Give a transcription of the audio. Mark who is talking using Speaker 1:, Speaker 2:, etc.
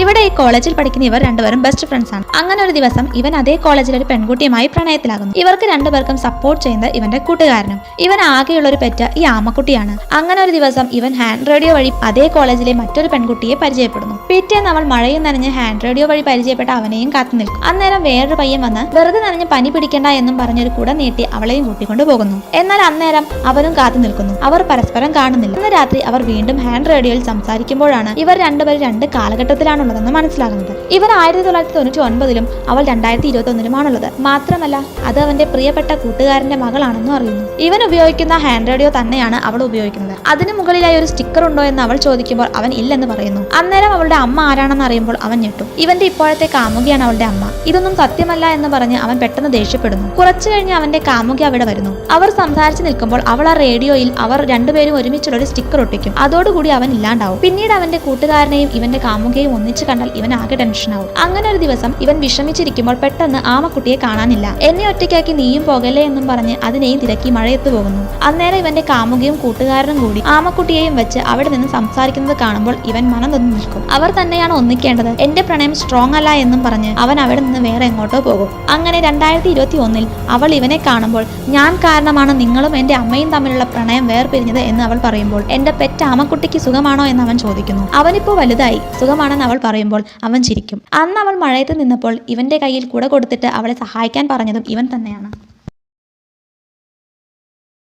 Speaker 1: ഇവിടെ ഈ കോളേജിൽ പഠിക്കുന്ന ഇവർ രണ്ടുപേരും ബെസ്റ്റ് ഫ്രണ്ട്സ് ആണ്. അങ്ങനെ ഒരു ദിവസം ഇവൻ അതേ കോളേജിൽ ഒരു പെൺകുട്ടിയുമായി പ്രണയത്തിലാകുന്നു. ഇവർക്ക് രണ്ടുപേർക്കും സപ്പോർട്ട് ചെയ്യുന്നത് ഇവന്റെ കൂട്ടുകാരനും. ഇവൻ ആകെയുള്ള ഒരു പെറ്റ ഈ ആമക്കുട്ടിയാണ്. അങ്ങനെ ഒരു ദിവസം ഇവൻ ഹാൻഡ് റേഡിയോ വഴി അതേ കോളേജിലെ മറ്റൊരു പെൺകുട്ടിയെ പരിചയപ്പെടുന്നു. പിറ്റേന്ന് അവൾ മഴയും നനഞ്ഞ് ഹാൻഡ് റേഡിയോ വഴി പരിചയപ്പെട്ട അവനെയും കാത്തു നിൽക്കും. അന്നേരം വേറൊരു പയ്യൻ വന്ന് വെറുതെ നനഞ്ഞ് പനി പിടിക്കണ്ട എന്നും പറഞ്ഞൊരു കുട നീട്ടി അവളെയും കൂട്ടിക്കൊണ്ട് പോകുന്നു. എന്നാൽ അന്നേരം അവനും കാത്തു നിൽക്കുന്നു. അവർ പരസ്പരം കാണുന്നില്ല. അന്ന് രാത്രി അവർ വീണ്ടും ഹാൻഡ് റേഡിയോയിൽ സംസാരിക്കുമ്പോഴാണ് ഇവർ രണ്ടുപേരും രണ്ട് കാലഘട്ടത്തിലാണുള്ളതെന്ന് മനസ്സിലാകുന്നത്. ഇവർ 1999-ലും അവൾ 2021-ലുമാണുള്ളത്. മാത്രമല്ല അത് അവന്റെ പ്രിയപ്പെട്ട കൂട്ടുകാരന്റെ മകളാണെന്നും അറിയുന്നു. ഇവൻ ഉപയോഗിക്കുന്ന ഹാൻഡ് റേഡിയോ തന്നെയാണ് അവൾ ഉപയോഗിക്കുന്നത്. അതിന് മുകളിലായി ഒരു സ്റ്റിക്കർ ഉണ്ടോ എന്ന് അവൾ ചോദിക്കുമ്പോൾ അവൻ ഇല്ലെന്ന് പറയുന്നു. അന്നേരം അവളുടെ അമ്മ ആരാണെന്ന് അറിയുമ്പോൾ അവൻ ഞെട്ടും. ഇവന്റെ ഇപ്പോഴത്തെ കാമുകിയാണ് അവളുടെ അമ്മ. ഇതൊന്നും സത്യമല്ല എന്ന് പറഞ്ഞ് അവൻ പെട്ടെന്ന് ദേഷ്യപ്പെടുന്നു. കുറച്ചു കഴിഞ്ഞ് അവന്റെ കാമുകി അവിടെ വരുന്നു. അവർ സംസാരിച്ച് നിൽക്കുമ്പോൾ അവൾ ആ റേഡിയോയിൽ അവർ രണ്ടുപേരും ഒരുമിച്ചുള്ള ഒരു സ്റ്റിക്കർ ഒട്ടിക്കും. അതോടുകൂടി അവൻ ഇല്ലാണ്ടാവും. പിന്നീട് അവന്റെ കൂട്ടുകാരനെയും ഇവന്റെ കാമുകയും ഒന്നിച്ച് കണ്ടാൽ ഇവൻ ആകെ ടെൻഷനാവും. അങ്ങനെ ഒരു ദിവസം ഇവൻ വിഷമിച്ചിരിക്കുമ്പോൾ പെട്ടെന്ന് ആമക്കുട്ടിയെ കാണാനില്ല. എന്നെ ഒറ്റയ്ക്കാക്കി നീയും പോകല്ലേ എന്നും പറഞ്ഞ് അതിനെയും തിരക്കി മഴയത്ത് പോകുന്നു. അന്നേരം ഇവന്റെ കാമുകയും കൂട്ടുകാരനും കൂടി ആമക്കുട്ടിയെയും വെച്ച് അവിടെ നിന്ന് സംസാരിക്കുന്നത് കാണുമ്പോൾ ഇവൻ മനം തൊന്നു നിൽക്കും. അവർ തന്നെയാണ് ഒന്നിക്കേണ്ടത്, എന്റെ പ്രണയം സ്ട്രോങ് അല്ല എന്നും പറഞ്ഞ് അവൻ അവിടെ നിന്ന് വേറെ എങ്ങോട്ടോ പോകും. അങ്ങനെ 2021-ൽ അവൾ ഇവനെ കാണുമ്പോൾ ഞാൻ കാരണമാണ് നിങ്ങളും എന്റെ അമ്മയും തമ്മിലുള്ള പ്രണയം വേർപിരിഞ്ഞത് എന്ന് അവൾ പറയുമ്പോൾ എന്റെ പെറ്റ് ആമക്കുട്ടിക്ക് സുഖമാണോ എന്ന് അവൻ ചോദിക്കുന്നു. അവനിപ്പോ വലുതായി, സുഖമാണെന്ന് അവൾ പറയുമ്പോൾ അവൻ ചിരിക്കും. അന്ന് അവൾ മഴയത്ത് നിന്നപ്പോൾ ഇവന്റെ കയ്യിൽ കുട കൊടുത്തിട്ട് അവളെ സഹായിക്കാൻ പറഞ്ഞതും ഇവൻ തന്നെയാണ്.